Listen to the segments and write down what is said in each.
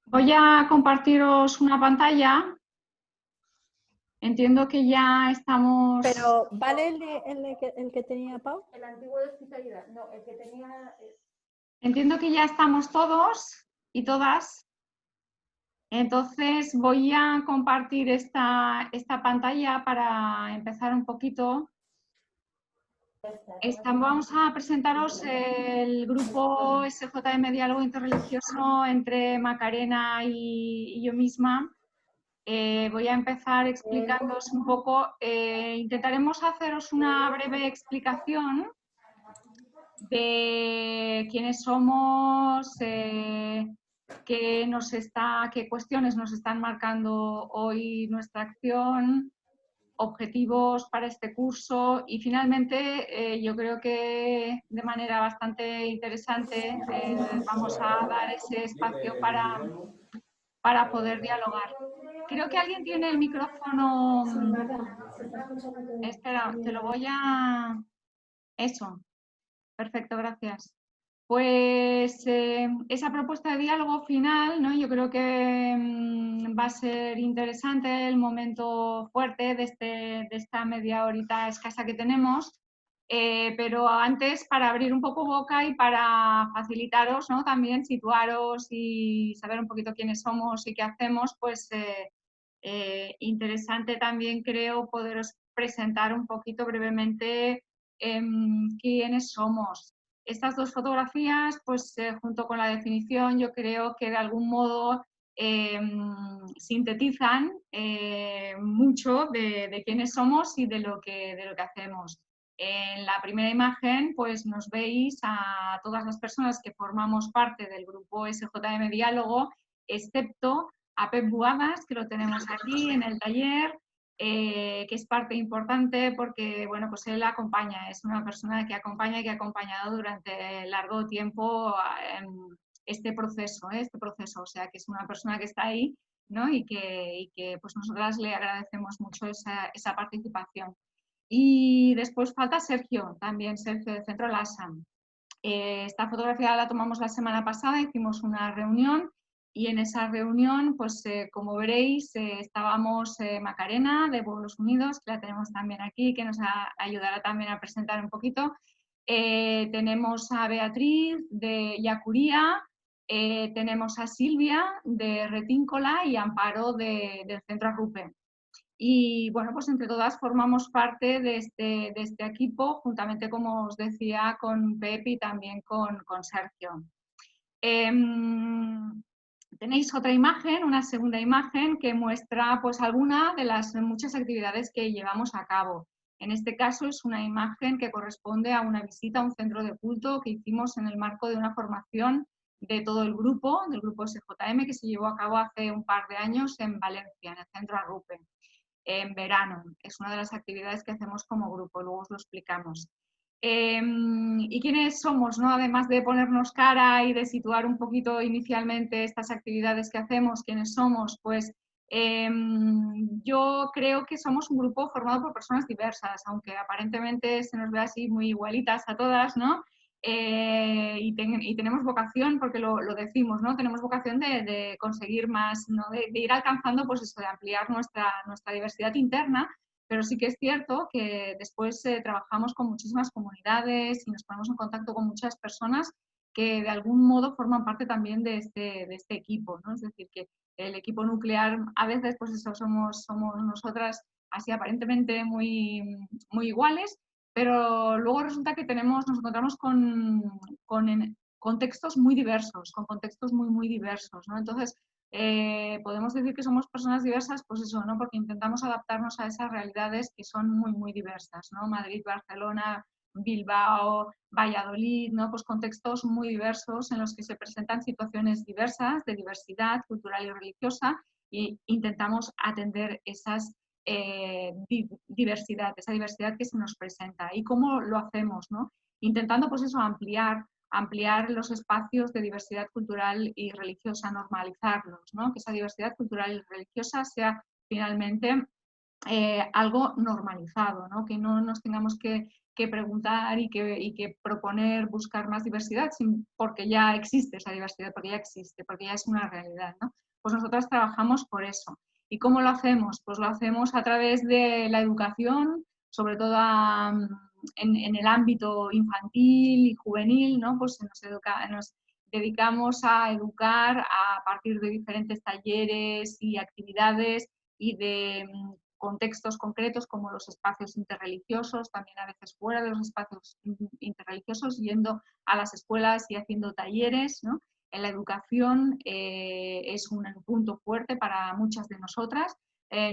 Voy a compartiros una pantalla. Entiendo que ya estamos. Pero, ¿vale el que tenía Pau? El antiguo de hospitalidad, no, el que tenía. Entiendo que ya estamos todos y todas. Entonces voy a compartir esta pantalla para empezar un poquito. Vamos a presentaros el grupo SJM Diálogo Interreligioso entre Macarena y yo misma. Voy a empezar explicándoos un poco. Intentaremos haceros una breve explicación de quiénes somos, qué cuestiones nos están marcando hoy nuestra acción, objetivos para este curso y finalmente yo creo que de manera bastante interesante vamos a dar ese espacio para poder dialogar. Creo que alguien tiene el micrófono. Espera, te lo voy a. Eso, perfecto, gracias. Pues esa propuesta de diálogo final, ¿no? Yo creo que va a ser interesante el momento fuerte de esta media horita escasa que tenemos, pero antes para abrir un poco boca y para facilitaros, ¿no? También situaros y saber un poquito quiénes somos y qué hacemos, pues interesante también creo poderos presentar un poquito brevemente quiénes somos. Estas dos fotografías, pues junto con la definición, yo creo que de algún modo sintetizan mucho de quiénes somos y de lo que hacemos. En la primera imagen, pues nos veis a todas las personas que formamos parte del grupo SJM Diálogo, excepto a Pep Buagas, que lo tenemos aquí en el taller, que es parte importante porque, bueno, pues él acompaña, es una persona que acompaña y que ha acompañado durante largo tiempo este proceso, o sea, que es una persona que está ahí, ¿no? Y que pues nosotras le agradecemos mucho esa participación. Y después falta Sergio, también Sergio de Centro LASAM. Esta fotografía la tomamos la semana pasada, hicimos una reunión y en esa reunión, pues como veréis, estábamos Macarena de Pueblos Unidos, que la tenemos también aquí, que nos ayudará también a presentar un poquito. Tenemos a Beatriz de Yacuría, tenemos a Silvia de Retíncola y Amparo del Centro Arrupe. Y bueno, pues entre todas formamos parte de este equipo, juntamente, como os decía, con Pep y también con Sergio. Tenéis otra imagen, una segunda imagen, que muestra pues alguna de las muchas actividades que llevamos a cabo. En este caso es una imagen que corresponde a una visita a un centro de culto que hicimos en el marco de una formación de todo el grupo, del grupo SJM, que se llevó a cabo hace un par de años en Valencia, en el centro Arrupe, en verano. Es una de las actividades que hacemos como grupo, luego os lo explicamos. ¿Y quiénes somos, no? Además de ponernos cara y de situar un poquito inicialmente estas actividades que hacemos, ¿quiénes somos? Pues yo creo que somos un grupo formado por personas diversas, aunque aparentemente se nos ve así muy igualitas a todas, ¿no? Y tenemos vocación, porque lo decimos, ¿no? Tenemos vocación de conseguir más, ¿no? De ir alcanzando, pues eso, de ampliar nuestra diversidad interna, pero sí que es cierto que después trabajamos con muchísimas comunidades y nos ponemos en contacto con muchas personas que de algún modo forman parte también de este equipo, ¿no? Es decir, que el equipo nuclear a veces, pues eso, somos nosotras así aparentemente muy, muy iguales, pero luego resulta que nos encontramos con contextos muy diversos, con contextos muy, muy diversos, ¿no? Entonces, podemos decir que somos personas diversas, pues eso, ¿no? Porque intentamos adaptarnos a esas realidades que son muy, muy diversas, ¿no? Madrid, Barcelona, Bilbao, Valladolid, ¿no? Pues contextos muy diversos en los que se presentan situaciones diversas, de diversidad cultural y religiosa, e intentamos atender esas diversidad, esa diversidad que se nos presenta. ¿Y cómo lo hacemos, no? Intentando, pues eso, ampliar los espacios de diversidad cultural y religiosa, normalizarlos, ¿no? Que esa diversidad cultural y religiosa sea finalmente algo normalizado, ¿no? Que no nos tengamos que que preguntar y que proponer, buscar más diversidad, porque ya existe esa diversidad, porque ya existe, porque ya es una realidad, ¿no? Pues nosotras trabajamos por eso. ¿Y cómo lo hacemos? Pues lo hacemos a través de la educación, sobre todo en el ámbito infantil y juvenil, ¿no? Pues nos dedicamos a educar a partir de diferentes talleres y actividades y de contextos concretos como los espacios interreligiosos, también a veces fuera de los espacios interreligiosos, yendo a las escuelas y haciendo talleres, ¿no? En la educación es un punto fuerte para muchas de nosotras,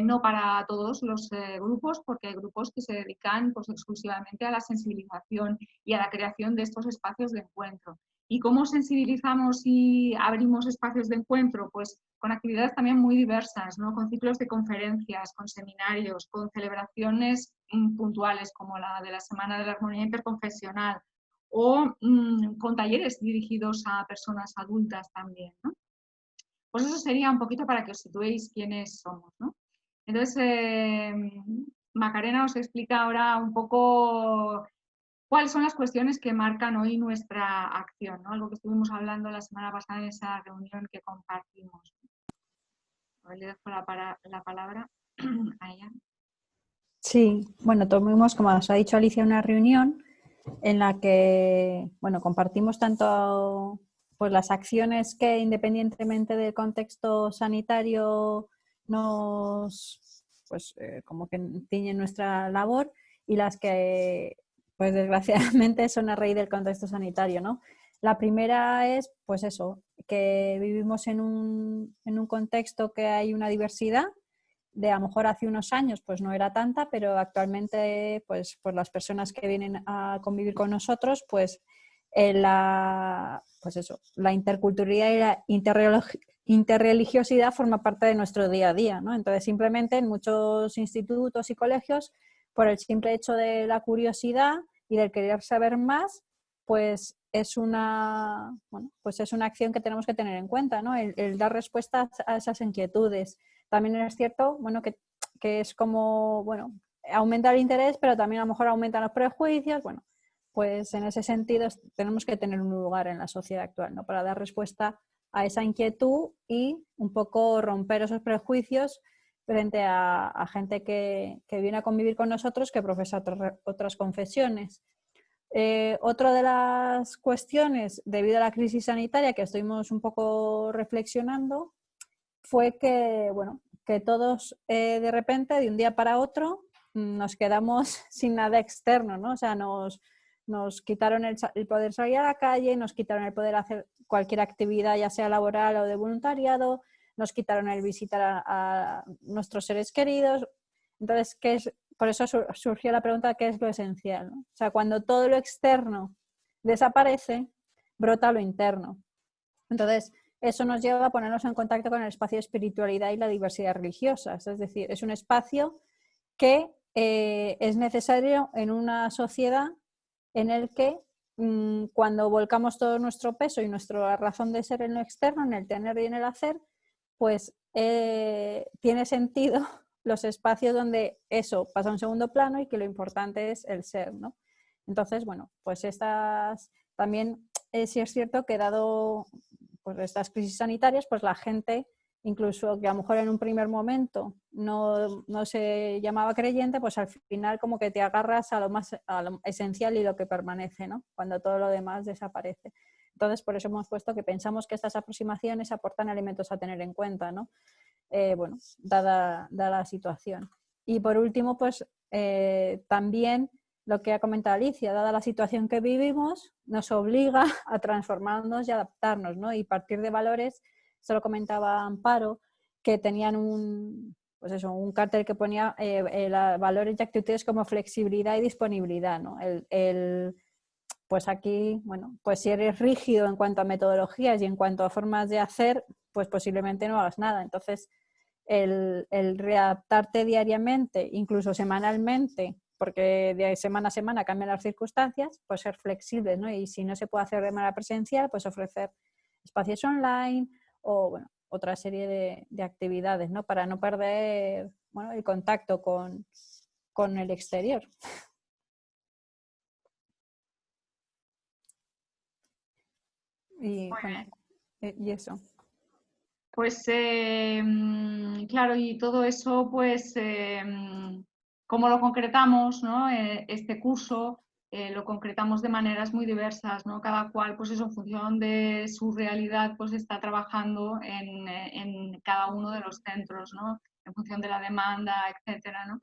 no para todos los grupos, porque hay grupos que se dedican pues, exclusivamente a la sensibilización y a la creación de estos espacios de encuentro. ¿Y cómo sensibilizamos y abrimos espacios de encuentro? Pues con actividades también muy diversas, ¿no? Con ciclos de conferencias, con seminarios, con celebraciones puntuales como la de la Semana de la Armonía Interconfesional o con talleres dirigidos a personas adultas también, ¿no? Pues eso sería un poquito para que os situéis quiénes somos, ¿no? Entonces, Macarena os explica ahora un poco cuáles son las cuestiones que marcan hoy nuestra acción, ¿no? Algo que estuvimos hablando la semana pasada en esa reunión que compartimos. Le dejo la palabra a ella. Sí, bueno, tuvimos, como os ha dicho Alicia, una reunión en la que, bueno, compartimos tanto pues las acciones que independientemente del contexto sanitario nos, pues como que tiñen nuestra labor y las que, pues desgraciadamente son a raíz del contexto sanitario, ¿no? La primera es, pues eso, que vivimos en un contexto que hay una diversidad de a lo mejor hace unos años pues no era tanta, pero actualmente pues las personas que vienen a convivir con nosotros pues la interculturalidad y la interreligiosidad forma parte de nuestro día a día, ¿no? Entonces simplemente en muchos institutos y colegios por el simple hecho de la curiosidad y del querer saber más pues es una acción que tenemos que tener en cuenta, ¿no? El dar respuesta a esas inquietudes. También es cierto, bueno, que es como, bueno, aumenta el interés, pero también a lo mejor aumentan los prejuicios. Bueno, pues en ese sentido tenemos que tener un lugar en la sociedad actual, ¿no? Para dar respuesta a esa inquietud y un poco romper esos prejuicios frente a gente que viene a convivir con nosotros que profesa otras confesiones. Otra de las cuestiones, debido a la crisis sanitaria que estuvimos un poco reflexionando, fue que, bueno, que todos de repente, de un día para otro, nos quedamos sin nada externo, ¿no? O sea, nos quitaron el poder salir a la calle, nos quitaron el poder hacer cualquier actividad, ya sea laboral o de voluntariado, nos quitaron el visitar a nuestros seres queridos. Entonces, por eso surgió la pregunta, ¿qué es lo esencial? ¿No? O sea, cuando todo lo externo desaparece, brota lo interno. Entonces, eso nos lleva a ponernos en contacto con el espacio de espiritualidad y la diversidad religiosa. Es decir, es un espacio que es necesario en una sociedad en el que cuando volcamos todo nuestro peso y nuestra razón de ser en lo externo, en el tener y en el hacer, pues tiene sentido los espacios donde eso pasa a un segundo plano y que lo importante es el ser, ¿no? Entonces, bueno, pues también sí es cierto que dado pues, estas crisis sanitarias, pues la gente, incluso que a lo mejor en un primer momento no se llamaba creyente, pues al final como que te agarras a lo esencial y lo que permanece, ¿no? Cuando todo lo demás desaparece. Entonces, por eso hemos puesto que pensamos que estas aproximaciones aportan elementos a tener en cuenta, ¿no? Bueno, dada la situación. Y por último, pues también lo que ha comentado Alicia, dada la situación que vivimos, nos obliga a transformarnos y adaptarnos, ¿no? Y partir de valores, esto lo comentaba Amparo, que tenían un cartel que ponía valores y actitudes como flexibilidad y disponibilidad, ¿no? Pues aquí, bueno, pues si eres rígido en cuanto a metodologías y en cuanto a formas de hacer, pues posiblemente no hagas nada. Entonces, el readaptarte diariamente, incluso semanalmente, porque de semana a semana cambian las circunstancias, pues ser flexible, ¿no? Y si no se puede hacer de manera presencial, pues ofrecer espacios online o, bueno, otra serie de actividades, ¿no? Para no perder, bueno, el contacto con el exterior. Y bueno, y eso. Pues claro, y todo eso, pues, ¿cómo lo concretamos, ¿no? Este curso lo concretamos de maneras muy diversas, ¿no? Cada cual, pues eso, en función de su realidad, pues está trabajando en cada uno de los centros, ¿no? En función de la demanda, etcétera, ¿no?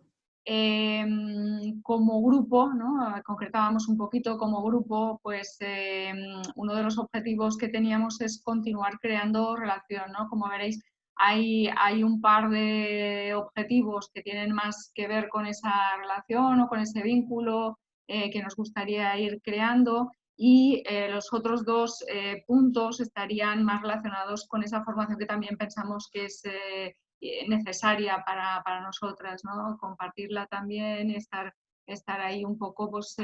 Como grupo, ¿no? Concretábamos un poquito como grupo, pues uno de los objetivos que teníamos es continuar creando relación, ¿no? Como veréis, hay un par de objetivos que tienen más que ver con esa relación o con ese vínculo que nos gustaría ir creando y los otros dos puntos estarían más relacionados con esa formación que también pensamos que es necesaria para nosotras, ¿no? Compartirla también, estar ahí un poco pues,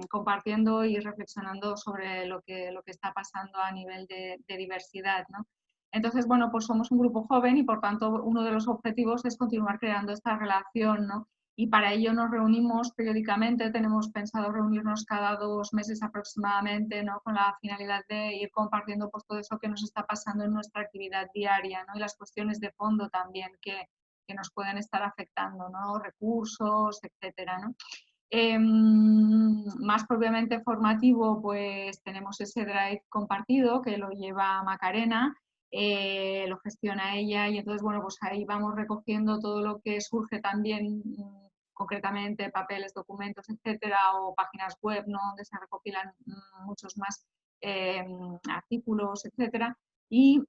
compartiendo y reflexionando sobre lo que está pasando a nivel de diversidad, ¿no? Entonces, bueno, pues somos un grupo joven y por tanto uno de los objetivos es continuar creando esta relación, ¿no? Y para ello nos reunimos periódicamente, tenemos pensado reunirnos cada 2 meses aproximadamente, ¿no? Con la finalidad de ir compartiendo pues, todo eso que nos está pasando en nuestra actividad diaria, ¿no? Y las cuestiones de fondo también que nos pueden estar afectando, ¿no? Recursos, etcétera, ¿no? Más propiamente formativo, pues tenemos ese drive compartido que lo lleva Macarena, lo gestiona ella y entonces, bueno, pues ahí vamos recogiendo todo lo que surge también, concretamente papeles, documentos, etcétera, o páginas web, ¿no? Donde se recopilan muchos más artículos, etcétera. Y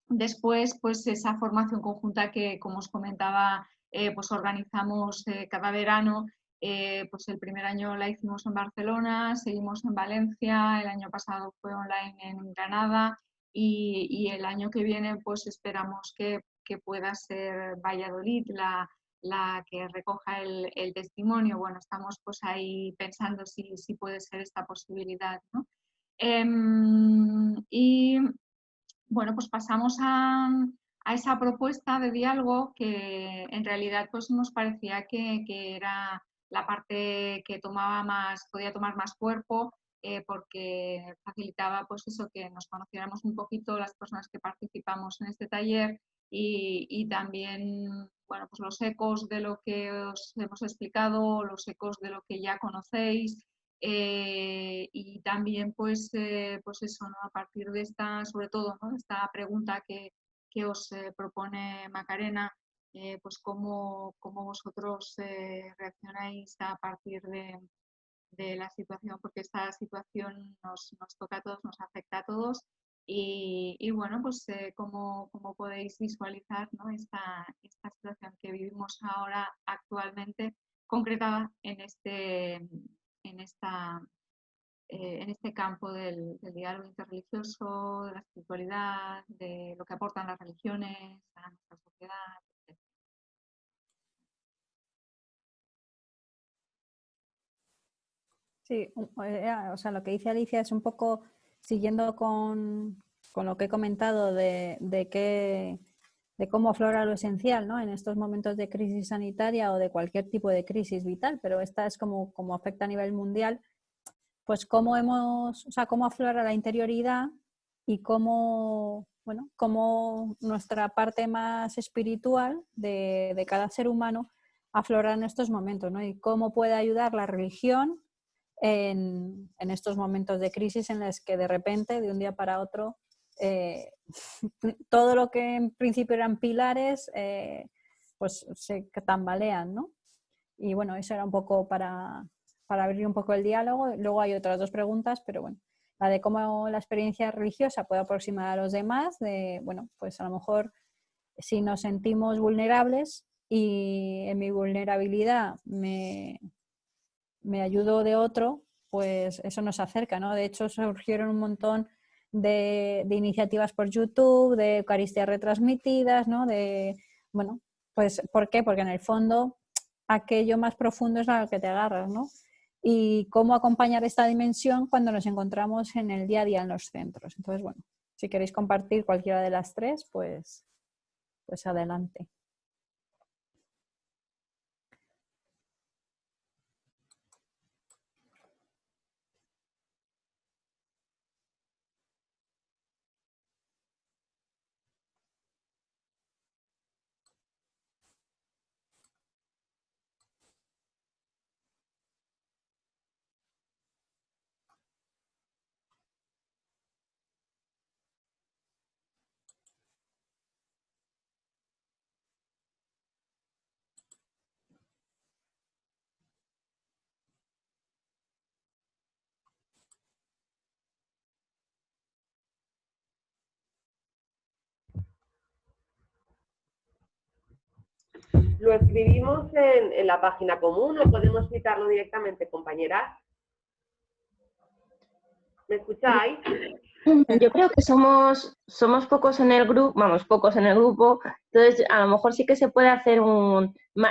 después, pues esa formación conjunta que, como os comentaba, pues organizamos cada verano. Pues el primer año la hicimos en Barcelona, seguimos en Valencia, el año pasado fue online en Granada y el año que viene pues esperamos que pueda ser Valladolid la que recoja el testimonio. Bueno, estamos pues ahí pensando si puede ser esta posibilidad, ¿no? Y bueno, pues pasamos a esa propuesta de diálogo que en realidad pues nos parecía que era la parte que podía tomar más cuerpo porque facilitaba pues eso, que nos conociéramos un poquito las personas que participamos en este taller y también, bueno, pues los ecos de lo que os hemos explicado, los ecos de lo que ya conocéis, y también pues eso, ¿no? A partir de esta, sobre todo, ¿no? Esta pregunta que os propone Macarena, pues cómo vosotros reaccionáis a partir de la situación, porque esta situación nos toca a todos, nos afecta a todos. Y bueno, pues cómo podéis visualizar, ¿no? esta situación que vivimos ahora actualmente, concretada en esta en este campo del diálogo interreligioso, de la espiritualidad, de lo que aportan las religiones a nuestra sociedad, etc. Sí, o sea, lo que dice Alicia es un poco siguiendo con lo que he comentado de cómo aflora lo esencial, ¿no? En estos momentos de crisis sanitaria o de cualquier tipo de crisis vital, pero esta es como afecta a nivel mundial, pues o sea, cómo aflora la interioridad y cómo nuestra parte más espiritual de cada ser humano aflora en estos momentos, ¿no? Y cómo puede ayudar la religión en estos momentos de crisis en los que de repente, de un día para otro, eh, todo lo que en principio eran pilares, pues se tambalean, ¿no? Y bueno, eso era un poco para abrir un poco el diálogo. Luego hay otras dos preguntas, pero bueno, la de cómo la experiencia religiosa puede aproximar a los demás, de, bueno, pues a lo mejor si nos sentimos vulnerables y en mi vulnerabilidad me ayudo de otro, pues eso nos acerca, ¿no? De hecho, surgieron un montón de iniciativas por YouTube, de Eucaristías retransmitidas, ¿no? Bueno, pues ¿por qué? Porque en el fondo aquello más profundo es a lo que te agarras, ¿no? Y cómo acompañar esta dimensión cuando nos encontramos en el día a día en los centros. Entonces, bueno, si queréis compartir cualquiera de las tres, pues adelante. ¿Lo escribimos en la página común o podemos citarlo directamente, compañeras? ¿Me escucháis? Yo creo que somos pocos en el grupo, vamos, pocos en el grupo, entonces a lo mejor sí que se puede hacer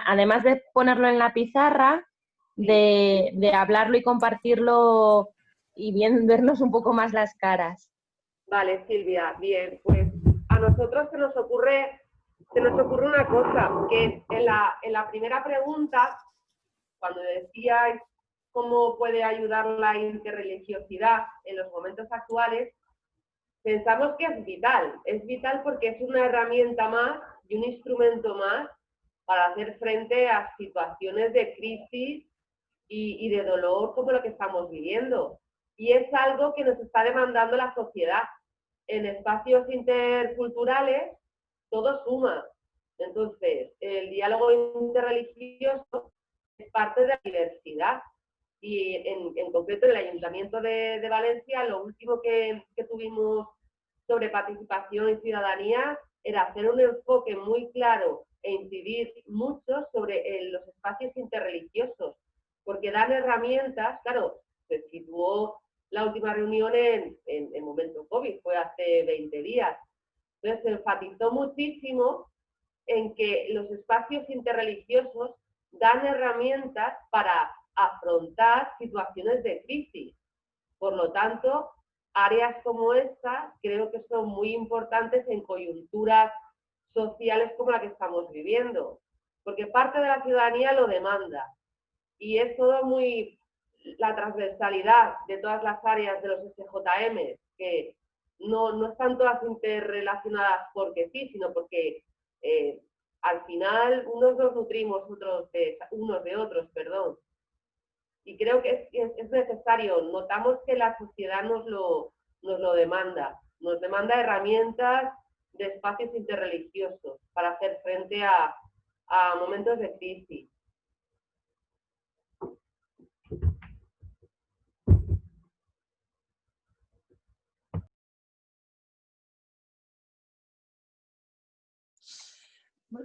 además de ponerlo en la pizarra, de hablarlo y compartirlo y vernos un poco más las caras. Vale, Silvia, bien, pues a nosotros se nos ocurre una cosa, que en la primera pregunta, cuando decíais cómo puede ayudar la interreligiosidad en los momentos actuales, pensamos que es vital porque es una herramienta más y un instrumento más para hacer frente a situaciones de crisis y de dolor como lo que estamos viviendo. Y es algo que nos está demandando la sociedad. En espacios interculturales todo suma. Entonces, el diálogo interreligioso es parte de la diversidad. Y en concreto en el Ayuntamiento de Valencia, lo último que tuvimos sobre participación y ciudadanía era hacer un enfoque muy claro e incidir mucho sobre los espacios interreligiosos, porque dan herramientas. Claro, se situó la última reunión en momento COVID, fue hace 20 días. Entonces se enfatizó muchísimo en que los espacios interreligiosos dan herramientas para afrontar situaciones de crisis. Por lo tanto, áreas como esta creo que son muy importantes en coyunturas sociales como la que estamos viviendo, porque parte de la ciudadanía lo demanda y es todo muy la transversalidad de todas las áreas de los SJM, que no están todas interrelacionadas porque sí, sino porque al final unos nos nutrimos unos de otros, perdón. Y creo que es necesario, notamos que la sociedad nos lo demanda, nos demanda herramientas de espacios interreligiosos para hacer frente a momentos de crisis.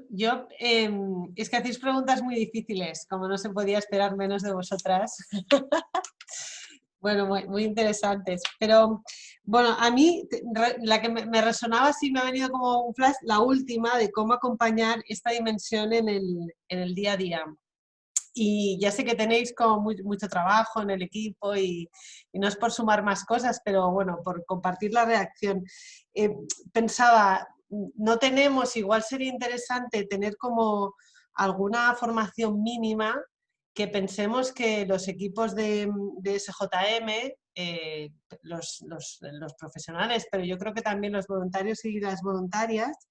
Yo, es que hacéis preguntas muy difíciles, como no se podía esperar menos de vosotras. Bueno, muy interesantes. Pero, bueno, a mí la que me resonaba, sí me ha venido como un flash, la última de cómo acompañar esta dimensión en el día a día. Y ya sé que tenéis como mucho trabajo en el equipo y no es por sumar más cosas, pero bueno, por compartir la reacción. Pensaba, no tenemos, igual sería interesante tener como alguna formación mínima que pensemos que los equipos de SJM, los profesionales, pero yo creo que también los voluntarios y las voluntarias,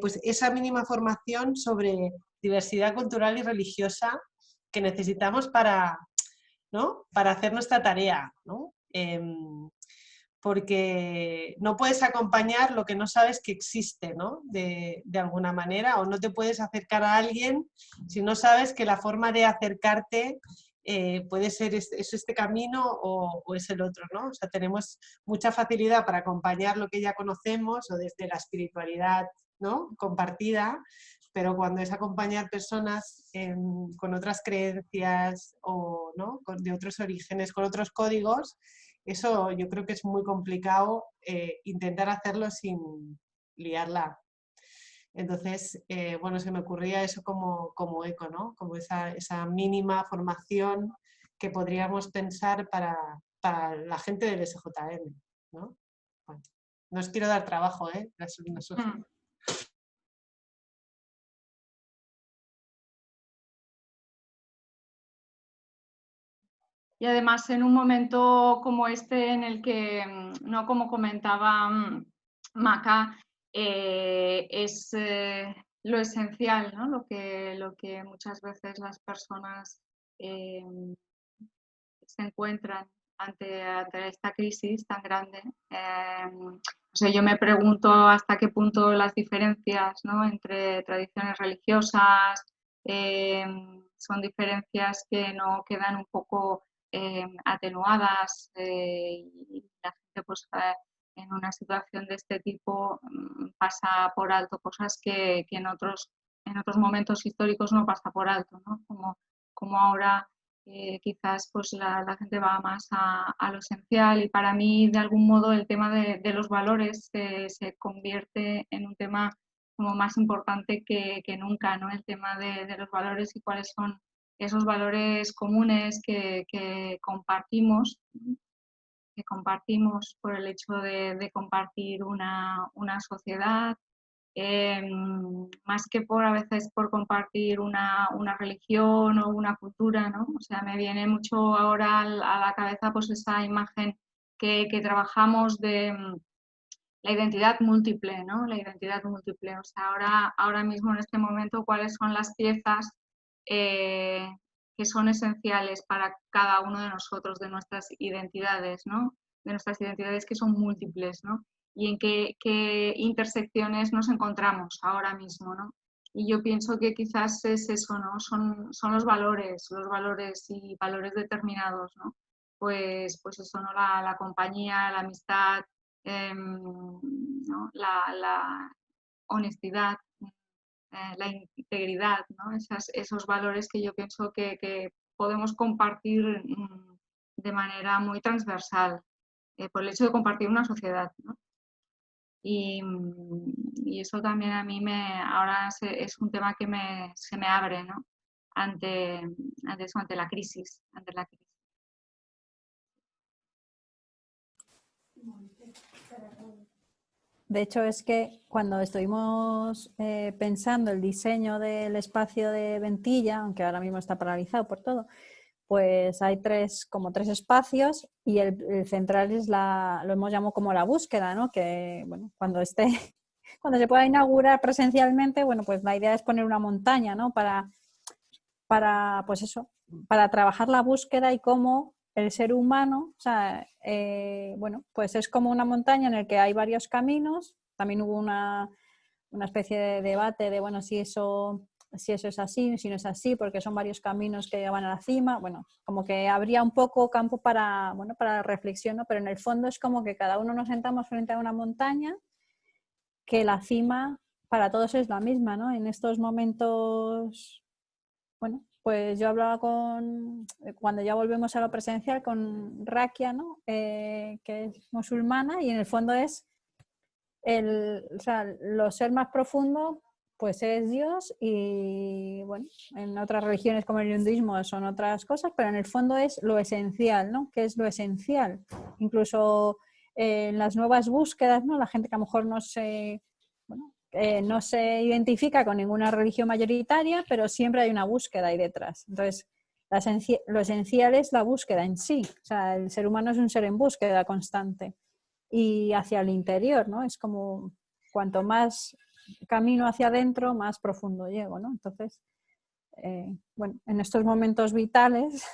pues esa mínima formación sobre diversidad cultural y religiosa que necesitamos para, ¿no?, para hacer nuestra tarea, ¿no? Porque no puedes acompañar lo que no sabes que existe, ¿no?, de alguna manera, o no te puedes acercar a alguien si no sabes que la forma de acercarte puede ser este camino o es el otro, ¿no? O sea, tenemos mucha facilidad para acompañar lo que ya conocemos o desde la espiritualidad, ¿no?, compartida, pero cuando es acompañar personas con otras creencias o, ¿no?, de otros orígenes, con otros códigos, eso yo creo que es muy complicado intentar hacerlo sin liarla. Entonces, bueno, se me ocurría eso como eco, ¿no?, como esa mínima formación que podríamos pensar para la gente del SJM, ¿no? Bueno, no os quiero dar trabajo, ¿eh? Y además en un momento como este en el que, ¿no?, como comentaba Maca, es lo esencial, ¿no?, lo que muchas veces las personas se encuentran ante esta crisis tan grande. O sea, yo me pregunto hasta qué punto las diferencias, ¿no?, entre tradiciones religiosas son diferencias que no quedan un poco atenuadas y la gente pues en una situación de este tipo pasa por alto cosas que en en otros momentos históricos no pasa por alto, ¿no? Como ahora quizás pues la gente va más a lo esencial, y para mí de algún modo el tema de los valores se convierte en un tema como más importante que nunca, ¿no? El tema de los valores y cuáles son esos valores comunes que compartimos, ¿no? Que compartimos por el hecho de compartir una sociedad, más que a veces por compartir una religión o una cultura, ¿no? O sea, me viene mucho ahora a la cabeza pues esa imagen que trabajamos de la identidad múltiple, ¿no? La identidad múltiple. O sea, ahora mismo en este momento, ¿cuáles son las piezas que son esenciales para cada uno de nosotros, de nuestras identidades, ¿no? De nuestras identidades que son múltiples, ¿no? Y en qué intersecciones nos encontramos ahora mismo, ¿no? Y yo pienso que quizás es eso, ¿no? Son los valores y valores determinados, ¿no? Pues eso, ¿no? La compañía, la amistad, ¿no? La honestidad, la integridad, ¿no? Esos valores que yo pienso que podemos compartir de manera muy transversal, por el hecho de compartir una sociedad, ¿no? Y eso también a mí ahora es un tema que se me abre, ¿no? Ante la crisis, De hecho, es que cuando estuvimos pensando el diseño del espacio de Ventilla, aunque ahora mismo está paralizado por todo, pues hay como tres espacios, y el central es lo hemos llamado como la búsqueda, ¿no? Que bueno, cuando se pueda inaugurar presencialmente, bueno, pues la idea es poner una montaña, ¿no? Pues eso, para trabajar la búsqueda y cómo el ser humano, o sea, bueno, pues es como una montaña en la que hay varios caminos. También hubo una especie de debate de, bueno, si eso es así, si no es así, porque son varios caminos que llevan a la cima. Bueno, como que habría un poco campo para la reflexión, ¿no? Pero en el fondo es como que cada uno nos sentamos frente a una montaña, que la cima para todos es la misma, ¿no? En estos momentos, bueno, pues yo hablaba cuando ya volvemos a lo presencial, con Rakia, ¿no? Que es musulmana, y en el fondo es o sea, lo ser más profundo pues es Dios, y bueno, en otras religiones como el hinduismo son otras cosas, pero en el fondo es lo esencial, ¿no? ¿Qué es lo esencial? Incluso en las nuevas búsquedas, ¿no? La gente que a lo mejor no se identifica con ninguna religión mayoritaria, pero siempre hay una búsqueda ahí detrás. Entonces, lo esencial es la búsqueda en sí. O sea, el ser humano es un ser en búsqueda constante. Y hacia el interior, ¿no? Es como cuanto más camino hacia adentro, más profundo llego, ¿no? Entonces, bueno, en estos momentos vitales,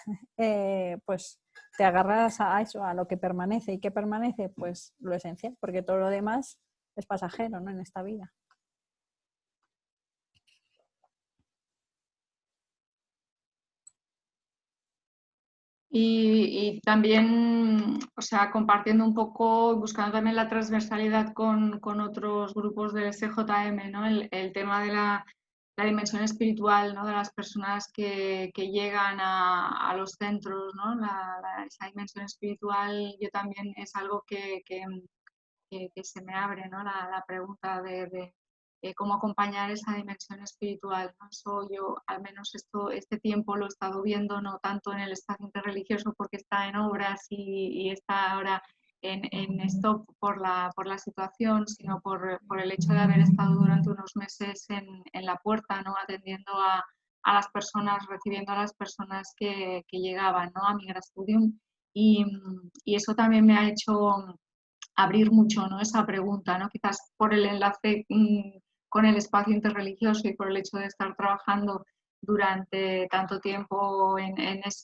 pues te agarras a eso, a lo que permanece. ¿Y qué permanece? Pues lo esencial, porque todo lo demás es pasajero, ¿no? En esta vida. Y también, o sea, compartiendo un poco, buscando también la transversalidad con otros grupos del SJM, ¿no? El tema de la dimensión espiritual, ¿no? De las personas que llegan a los centros, ¿no? Esa dimensión espiritual, yo también es algo que se me abre, ¿no? La pregunta de cómo acompañar esa dimensión espiritual, ¿no? Eso yo, al menos este tiempo lo he estado viendo, no tanto en el espacio interreligioso porque está en obras y está ahora en stop por la situación, sino por el hecho de haber estado durante unos meses en la puerta, ¿no? Atendiendo a las personas, recibiendo a las personas que llegaban, ¿no? A Migrastudium, y eso también me ha hecho abrir mucho, ¿no? Esa pregunta, ¿no? Quizás por el enlace con el espacio interreligioso y por el hecho de estar trabajando durante tanto tiempo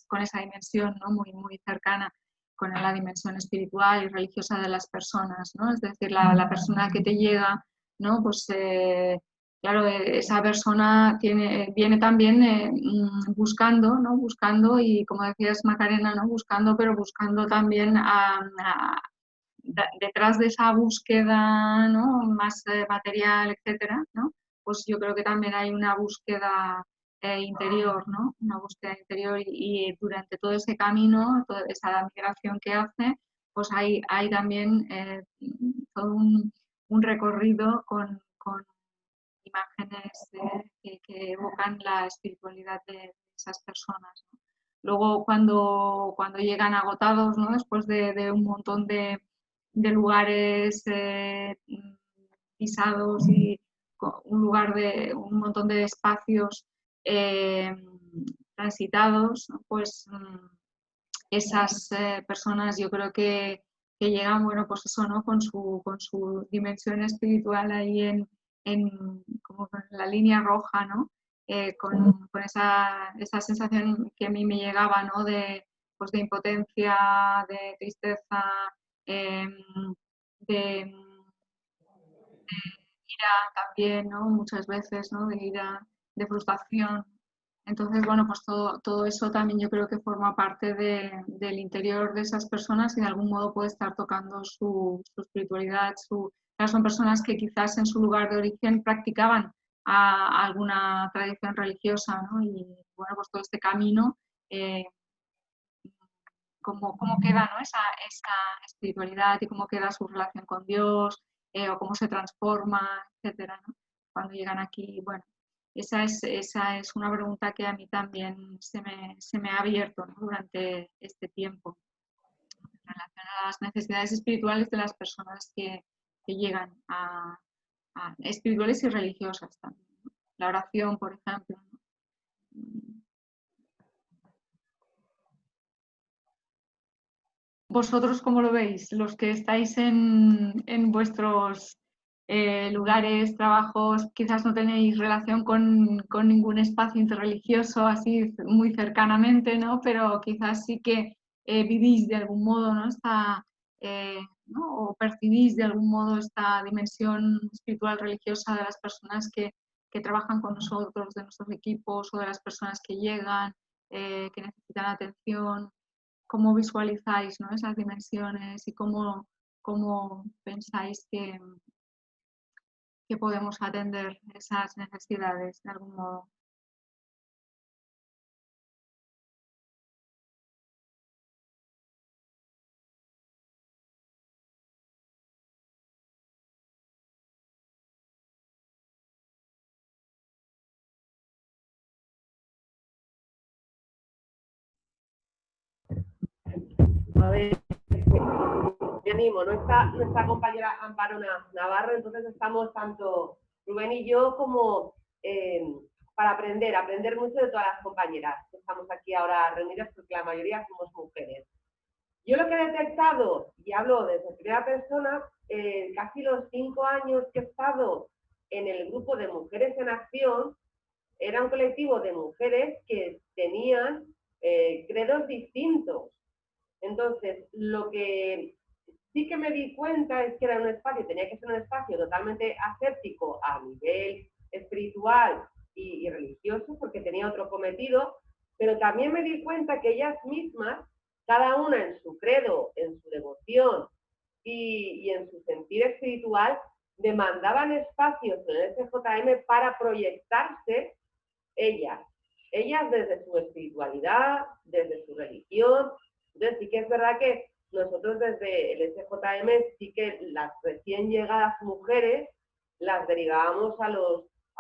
con esa dimensión, ¿no? Muy, muy cercana con la dimensión espiritual y religiosa de las personas, ¿no? Es decir, la persona que te llega, ¿no? Pues claro, esa persona viene también buscando, ¿no? Buscando, y como decías Macarena, ¿no? Buscando, pero buscando también detrás de esa búsqueda, ¿no? Más material, etcétera, ¿no? pues yo creo que también hay una búsqueda interior, ¿no? Una búsqueda interior y durante todo ese camino, toda esa migración que hace, pues hay también todo un recorrido con imágenes que evocan la espiritualidad de esas personas, ¿no? Luego, cuando llegan agotados, ¿no? Después de un montón de lugares pisados y un montón de espacios transitados, ¿no? Pues esas personas yo creo que llegan, bueno, pues eso, ¿no? Con su dimensión espiritual ahí como con la línea roja, ¿no? Con esa sensación que a mí me llegaba, ¿no? Pues de impotencia, de tristeza, de ira también, ¿no? Muchas veces, ¿no? De ira, de frustración. Entonces, bueno, pues todo eso también yo creo que forma parte del interior de esas personas y de algún modo puede estar tocando su espiritualidad. Son personas que quizás en su lugar de origen practicaban alguna tradición religiosa, ¿no? Y bueno, pues todo este camino, cómo queda, ¿no? esa espiritualidad y cómo queda su relación con Dios, o cómo se transforma, etcétera, ¿no? Cuando llegan aquí, bueno. Esa es una pregunta que a mí también se me ha abierto, ¿no? Durante este tiempo, en relación a las necesidades espirituales de las personas que llegan espirituales y religiosas también, ¿no? La oración, por ejemplo, ¿no? ¿Vosotros cómo lo veis? Los que estáis en vuestros lugares, trabajos, quizás no tenéis relación con ningún espacio interreligioso así muy cercanamente, ¿no? Pero quizás sí que vivís de algún modo, ¿no? ¿no? O percibís de algún modo esta dimensión espiritual religiosa de las personas que trabajan con nosotros, de nuestros equipos o de las personas que llegan, que necesitan atención. ¿Cómo visualizáis, ¿no? Esas dimensiones y cómo pensáis que podemos atender esas necesidades de algún modo? A ver, me animo, no está nuestra compañera Amparo Navarro, entonces estamos tanto Rubén y yo como para aprender mucho de todas las compañeras que estamos aquí ahora reunidas, porque la mayoría somos mujeres. Yo lo que he detectado, y hablo desde primera persona, casi los 5 años que he estado en el grupo de Mujeres en Acción, era un colectivo de mujeres que tenían credos distintos. Entonces, lo que sí que me di cuenta es que era un espacio, tenía que ser un espacio totalmente aséptico a nivel espiritual y religioso, porque tenía otro cometido, pero también me di cuenta que ellas mismas, cada una en su credo, en su devoción y en su sentir espiritual, demandaban espacios en el SJM para proyectarse ellas desde su espiritualidad, desde su religión. Entonces sí que es verdad que nosotros desde el SJM sí que las recién llegadas mujeres las derivábamos a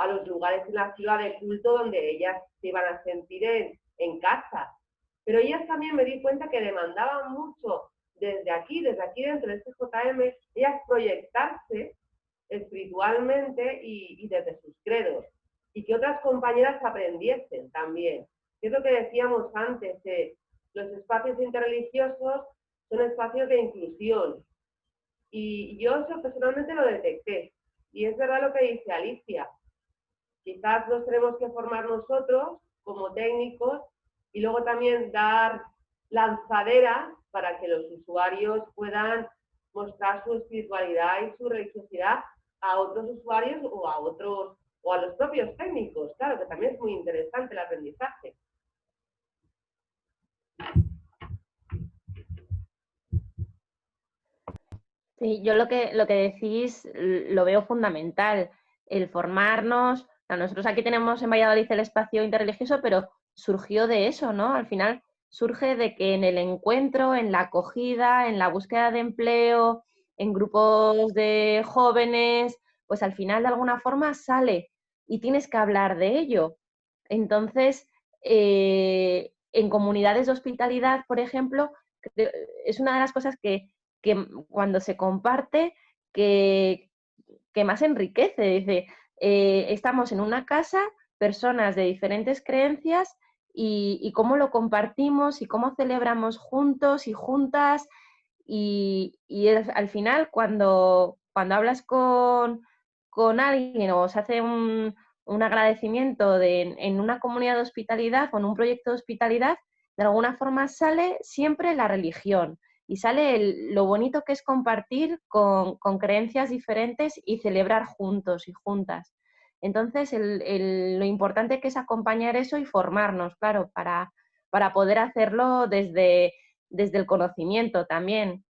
los lugares en la ciudad de culto donde ellas se iban a sentir en casa. Pero ellas también me di cuenta que demandaban mucho desde aquí dentro del SJM, ellas proyectarse espiritualmente y desde sus credos, y que otras compañeras aprendiesen también. Es lo que decíamos antes, los espacios interreligiosos son espacios de inclusión, y yo eso personalmente lo detecté, y es verdad lo que dice Alicia, quizás nos tenemos que formar nosotros como técnicos y luego también dar lanzadera para que los usuarios puedan mostrar su espiritualidad y su religiosidad a otros usuarios o a los propios técnicos. Claro, que también es muy interesante el aprendizaje. Sí, yo lo que decís lo veo fundamental. el formarnos. Nosotros aquí tenemos en Valladolid el espacio interreligioso, pero surgió de eso, ¿no? Al final surge de que en el encuentro, en la acogida, en la búsqueda de empleo, en grupos de jóvenes, pues al final de alguna forma sale y tienes que hablar de ello. Entonces, en comunidades de hospitalidad, por ejemplo, es una de las cosas que cuando se comparte, que más enriquece. Dice, estamos en una casa, personas de diferentes creencias, y cómo lo compartimos y cómo celebramos juntos y juntas. Y al final, cuando hablas con alguien o se hace un agradecimiento en una comunidad de hospitalidad o en un proyecto de hospitalidad, de alguna forma sale siempre la religión y sale lo bonito que es compartir con creencias diferentes y celebrar juntos y juntas. Entonces, lo importante que es acompañar eso y formarnos, claro, para poder hacerlo desde el conocimiento también.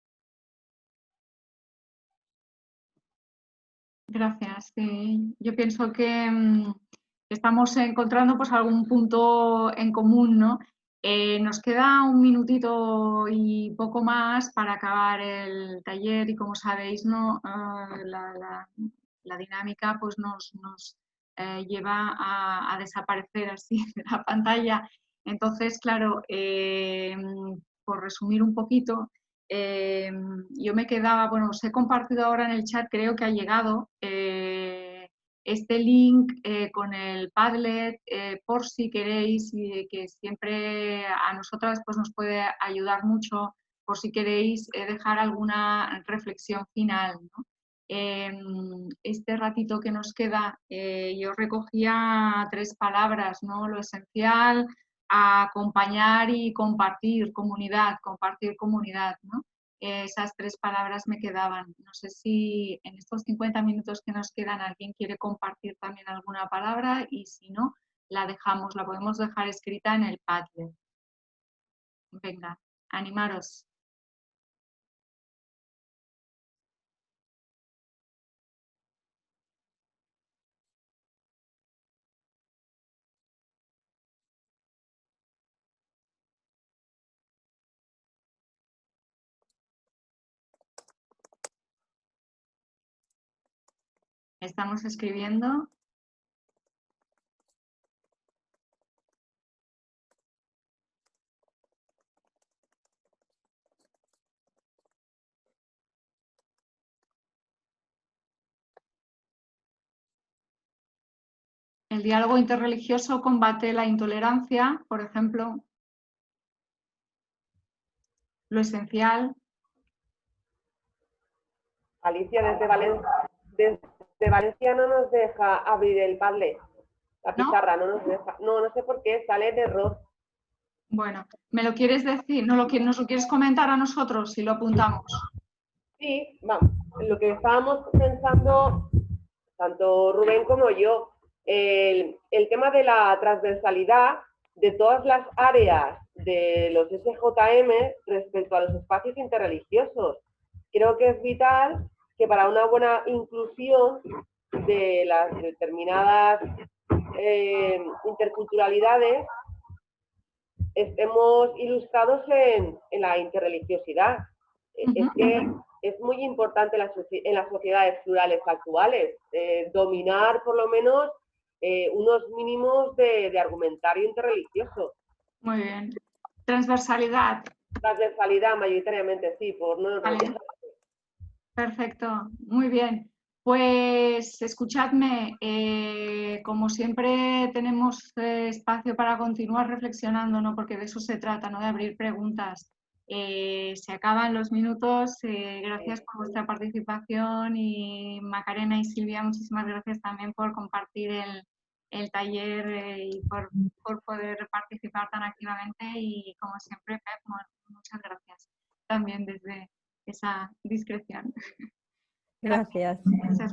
Gracias. Yo pienso que estamos encontrando pues algún punto en común, ¿no? Nos queda un minutito y poco más para acabar el taller y, como sabéis, ¿no? La dinámica pues nos lleva a desaparecer así de la pantalla. Entonces, claro, por resumir un poquito, yo me quedaba, bueno, os he compartido ahora en el chat, creo que ha llegado este link con el Padlet, por si queréis, y que siempre a nosotras pues, nos puede ayudar mucho, por si queréis dejar alguna reflexión final, ¿no? Este ratito que nos queda, yo recogía 3 palabras, ¿no? Lo esencial, acompañar y compartir comunidad, ¿no? Esas 3 palabras me quedaban. No sé si en estos 50 minutos que nos quedan alguien quiere compartir también alguna palabra, y si no, la podemos dejar escrita en el Padlet. Venga, animaros. Estamos escribiendo. El diálogo interreligioso combate la intolerancia, por ejemplo. Lo esencial. Alicia, desde Valencia no nos deja abrir el Padlet. La pizarra no nos deja. No sé por qué, sale de error. Bueno, ¿me lo quieres decir? ¿Nos lo quieres comentar a nosotros si lo apuntamos? Sí, vamos. Lo que estábamos pensando, tanto Rubén como yo, el tema de la transversalidad de todas las áreas de los SJM respecto a los espacios interreligiosos. Creo que es vital que para una buena inclusión de las determinadas interculturalidades estemos ilustrados en la interreligiosidad. Es que es muy importante en las sociedades plurales actuales dominar por lo menos unos mínimos de argumentario interreligioso. Muy bien. Transversalidad. Transversalidad mayoritariamente, sí, por no Vale. Perfecto, muy bien. Pues escuchadme, como siempre tenemos espacio para continuar reflexionando, ¿no? Porque de eso se trata, ¿no? De abrir preguntas. Se acaban los minutos. Gracias por vuestra participación, y Macarena y Silvia, muchísimas gracias también por compartir el taller y por poder participar tan activamente, y como siempre, Pep, muchas gracias también desde esa discreción. Gracias. Muchas gracias.